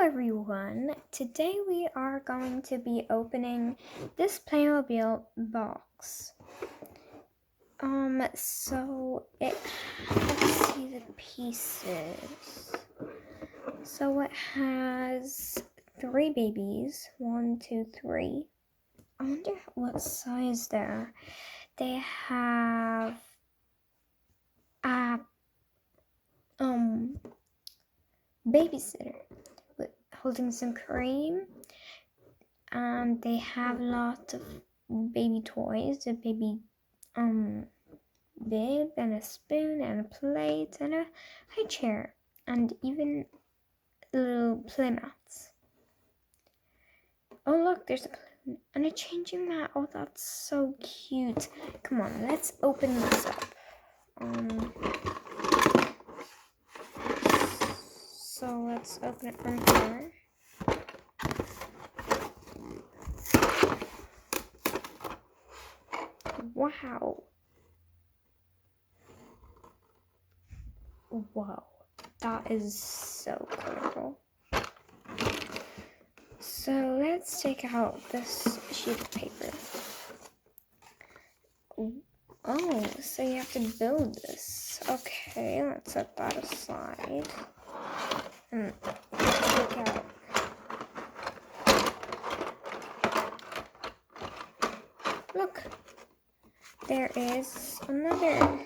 everyone, today we are going to be opening this Playmobil box. So let's see the pieces. So it has 3 babies, 1, 2, 3. I wonder what size they're. They have a babysitter holding some cream, and they have lots of baby toys, a baby bib and a spoon and a plate and a high chair and even little playmats. Oh look, there's a balloon and a changing mat. Oh, that's so cute. Come on, let's open this up. So let's open it from here. Wow. Wow, that is so colorful. So let's take out this sheet of paper. Oh, so you have to build this. Okay, let's set that aside. And take out. Look, there is another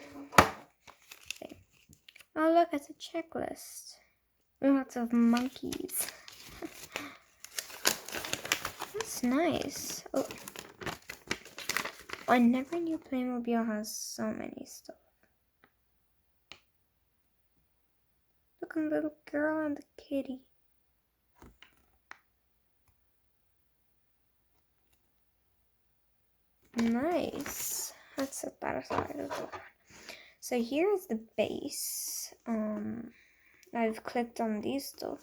thing. Oh, look, it's a checklist. Lots of monkeys. That's nice. Oh, I never knew Playmobil has so many stuff. Look at the little girl and the kitty. Nice. Let's set that aside as well. So here's the base. I've clicked on these stuff.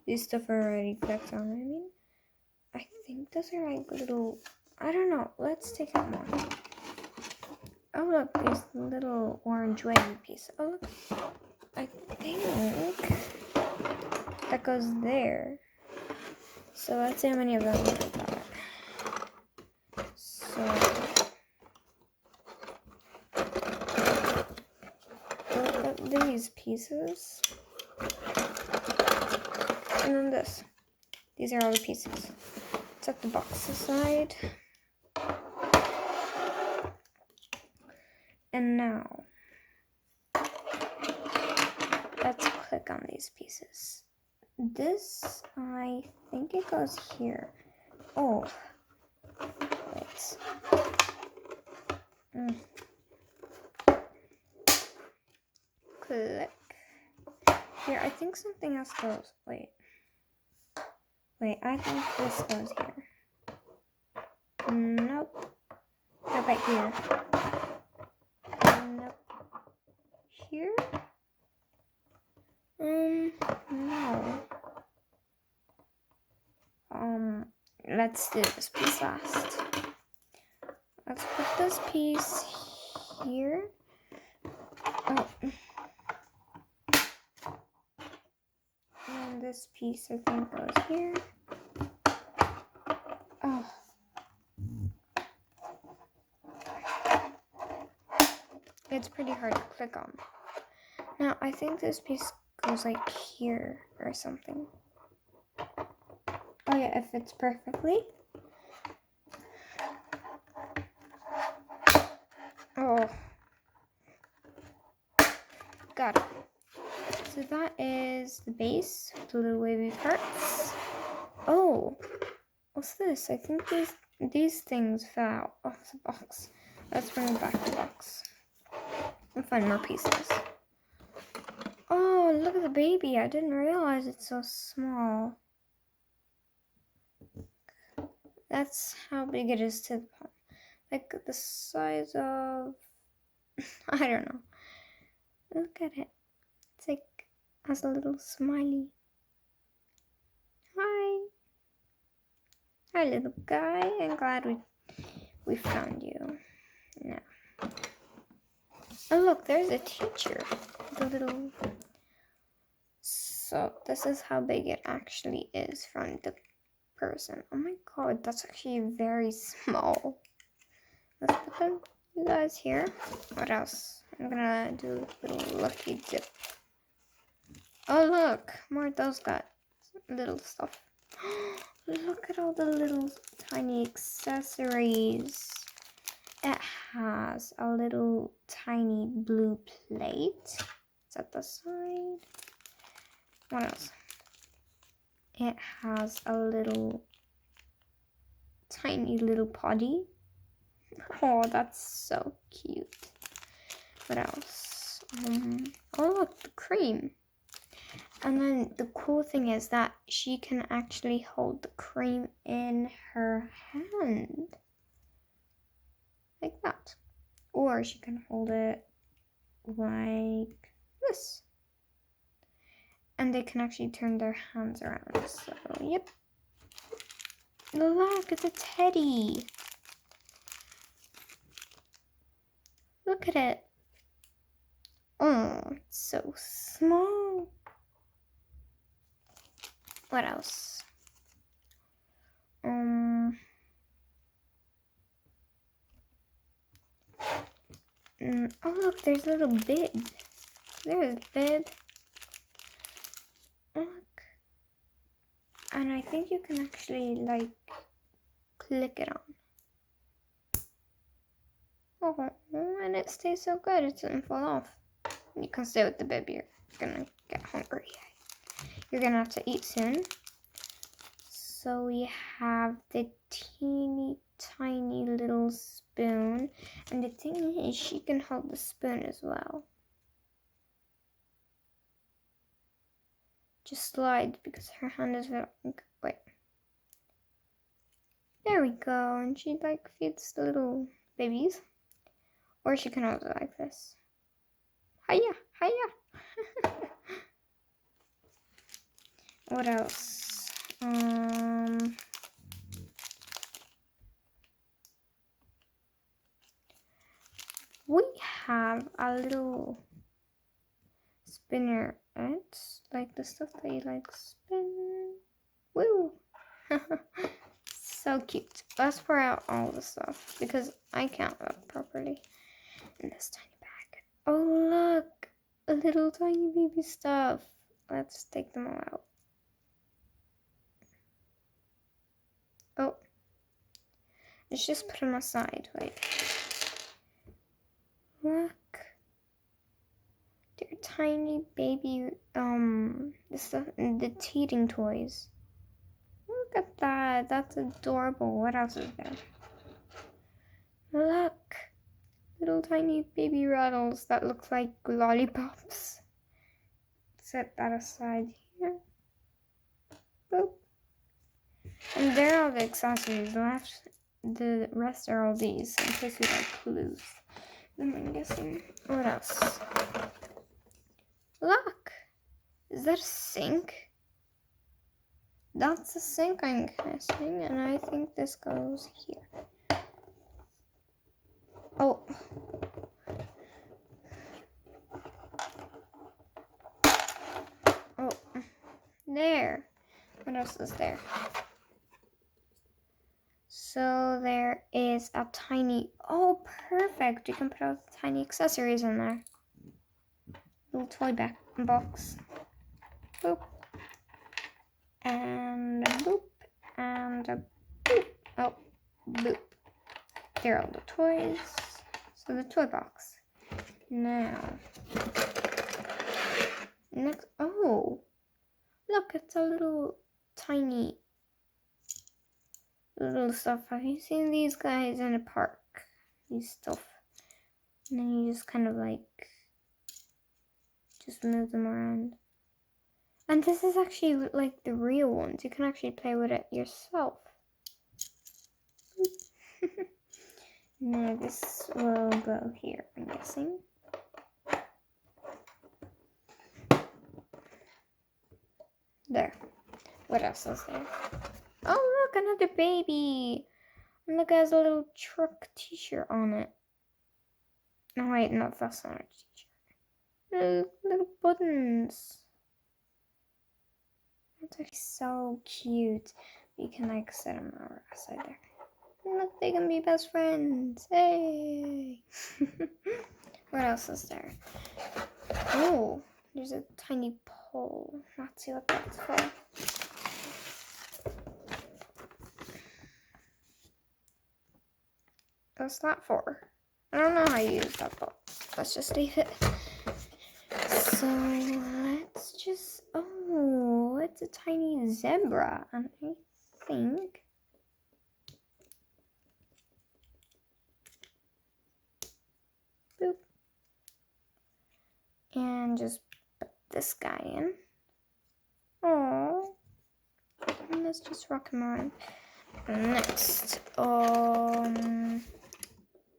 These stuff are already clicked on. I think those are like little. I don't know. Let's take out more. Oh look, there's the little orange wavy piece. Oh look, I think that goes there. So let's see how many of them I got. So look at these pieces, and then this. These are all the pieces. Set the box aside. And now, let's click on these pieces. This, I think it goes here. Oh, wait. Click. Here, I think something else goes. Wait, I think this goes here. Nope. How about here? Nope. Here? No. Let's do this piece last. Let's put this piece here. Oh. And this piece, I think, goes here. Oh. It's pretty hard to click on. Now, I think this piece goes like here or something. Oh yeah, it fits perfectly. Oh. Got it. So that is the base, the little wavy parts. Oh. What's this? I think these things fell out of the box. Let's bring it back to the box and find more pieces. Oh, look at the baby. I didn't realize it's so small. That's how big it is to the palm. Like the size of, I don't know. Look at it. It's like, has a little smiley. Hi. Hi, little guy. I'm glad we found you. Now. Oh, look, there's a teacher. The little So this is how big it actually is from the person. Oh my god, that's actually very small. Let's put them, you guys, here. What else? I'm gonna do a little lucky dip. Oh look, more of those got little stuff. Look at all the little tiny accessories. It has a little tiny blue plate. It's at the side. What else? It has a little tiny little potty. Oh, that's so cute. What else? Oh look, the cream. And then the cool thing is that she can actually hold the cream in her hand. Like that. Or she can hold it like this. And they can actually turn their hands around. So, yep. Look, it's a teddy. Look at it. Oh, it's so small. What else? Oh look, there's a little bib. There's bib. Look. And I think you can actually like click it on. Oh, and it stays so good, it doesn't fall off. You can stay with the bib, you're gonna get hungry. You're gonna have to eat soon. So we have the teeny tiny little spoon. And the thing is, she can hold the spoon as well. Just slide because her hand is very... Wait. There we go. And she like feeds the little babies. Or she can hold it like this. Hiya! Hiya! What else? We have a little spinner. It's like the stuff that you like spin. Woo! So cute. Let's pour out all the stuff because I can't look properly in this tiny bag. Oh look! A little tiny baby stuff. Let's take them all out. Oh. Let's just put them aside. Wait. Look. They're tiny baby, the teething toys. Look at that. That's adorable. What else is there? Look. Little tiny baby rattles that look like lollipops. Set that aside here. Boop. And there are the accessories left. The rest are all these in case we like clues. I'm guessing. What else? Look! Is that a sink? That's a sink, I'm guessing, and I think this goes here. Oh. Oh. There. What else is there? So there is a tiny... Oh, perfect! You can put all the tiny accessories in there. Little toy box. Boop. And a boop. And a boop. Oh, boop. There are all the toys. So the toy box. Now. Next. Oh. Look, it's a little tiny little stuff. Have you seen these guys in a park? These stuff. And then you just kind of like just move them around. And this is actually like the real ones. You can actually play with it yourself. Now this will go here, I'm guessing. There. What else is there? Oh look, another baby. And look, it has a little truck t-shirt on it. No wait, no, that's not a t-shirt. Little buttons. It's so cute. You can like set them outside there. And look, they can be best friends. Hey! What else is there? Oh, there's a tiny pole. Let's see what that's for. What's that for? I don't know how you use that, but let's just leave it. So let's just, oh, it's a tiny zebra. And I think boop. And just put this guy in. Oh, and let's just rock him around. Next,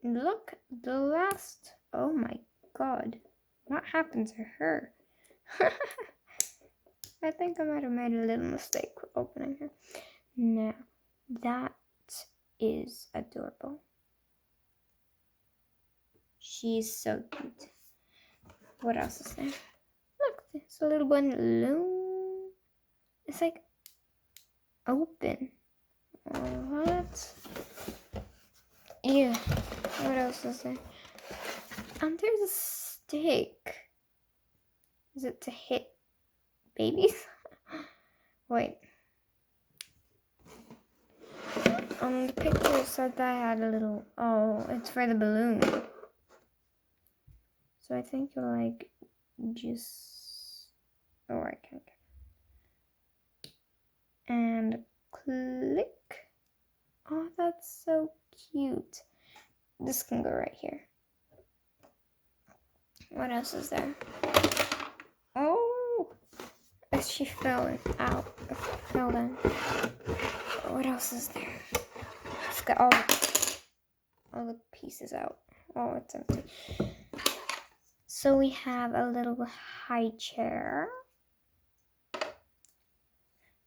look, the last, oh my god, what happened to her? I think I might have made a little mistake opening her. Now, that is adorable. She's so cute. What else is there? Look, there's a little balloon. It's like open. What? Yeah. What else is there? There's a stick. Is it to hit babies? Wait. The picture said that I had a little. Oh, it's for the balloon. So I think you'll like just. Oh, I can't. And click. Oh, that's so cute. This can go right here. What else is there? Oh, she fell out. Fell down. What else is there? Let's get all the pieces out. Oh, it's empty. So we have a little high chair.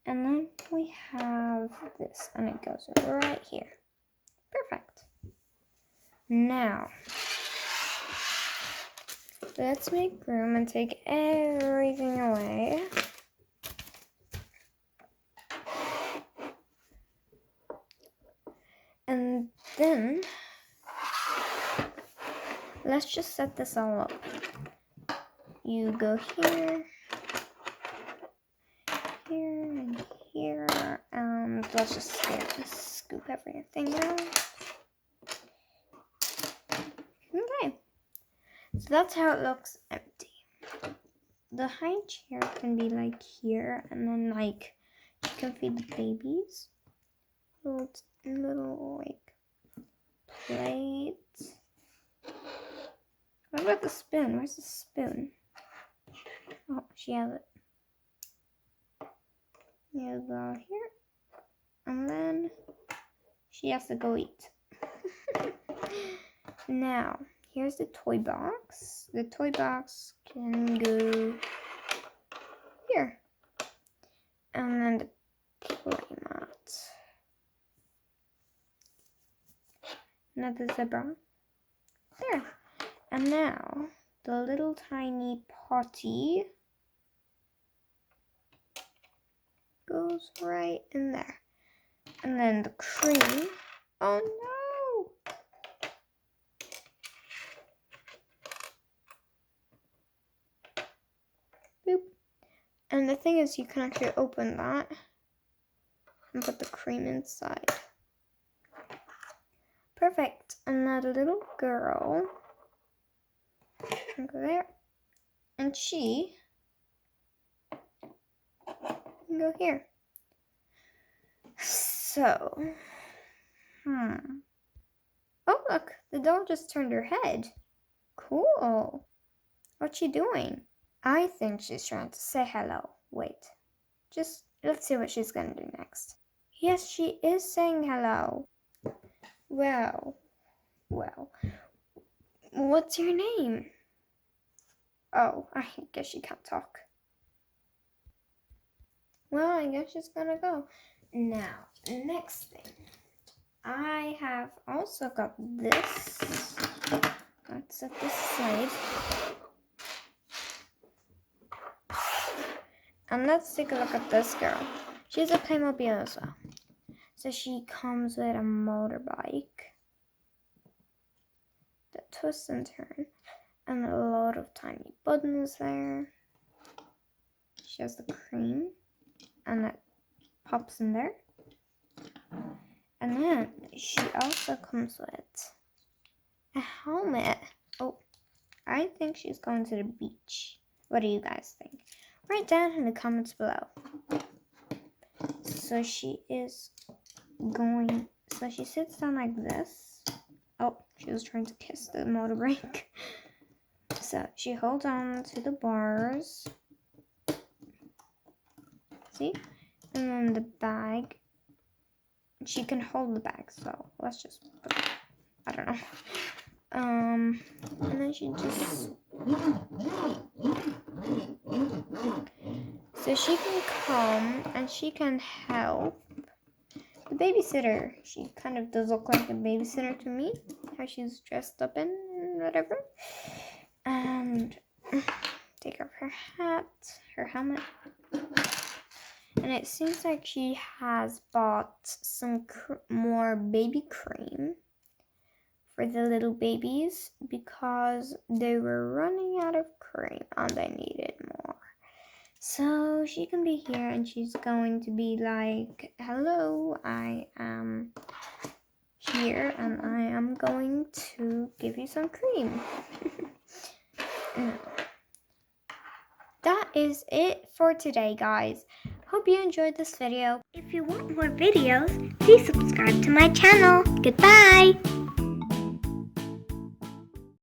And then we have this, and it goes right here. Perfect. Now, let's make room and take everything away. And then, let's just set this all up. You go here, here, and here, and let's just scoop everything out. Okay, so that's how it looks empty. The high chair can be like here, and then like you can feed the babies. Little like plates. What about the spoon? Where's the spoon? Oh, she has it. You go here, and then she has to go eat. Now, here's the toy box. The toy box can go here. And then the playmat. Another zebra. There. And now, the little tiny potty goes right in there. And then the cream. Oh no! Boop. And the thing is, you can actually open that and put the cream inside. Perfect. And now the little girl can go there. And she can go here. So, oh look, the doll just turned her head. Cool. What's she doing? I think she's trying to say hello. Wait, just let's see what she's gonna do next. Yes, she is saying hello. Well, what's your name? Oh, I guess she can't talk. Well, I guess she's gonna go. Now, next thing. I have also got this. Let's set this aside. And let's take a look at this girl. She's a Playmobil as well. So she comes with a motorbike that twists and turns, and a lot of tiny buttons there. She has the cream, and it pops in there. And then she also comes with a helmet. Oh, I think she's going to the beach. What do you guys think? Write down in the comments below. So she sits down like this. Oh, she was trying to kiss the motor brake. So she holds on to the bars. See? And then the bag. She can hold the bag, so let's just put it, I don't know. And then she just, so she can come and she can help the babysitter. She kind of does look like a babysitter to me, how she's dressed up in whatever. And take off her hat, her helmet. And it seems like she has bought some more baby cream for the little babies because they were running out of cream and they needed more. So she can be here and she's going to be like, hello, I am here and I am going to give you some cream. That is it for today, guys. Hope you enjoyed this video. If you want more videos, please subscribe to my channel. Goodbye!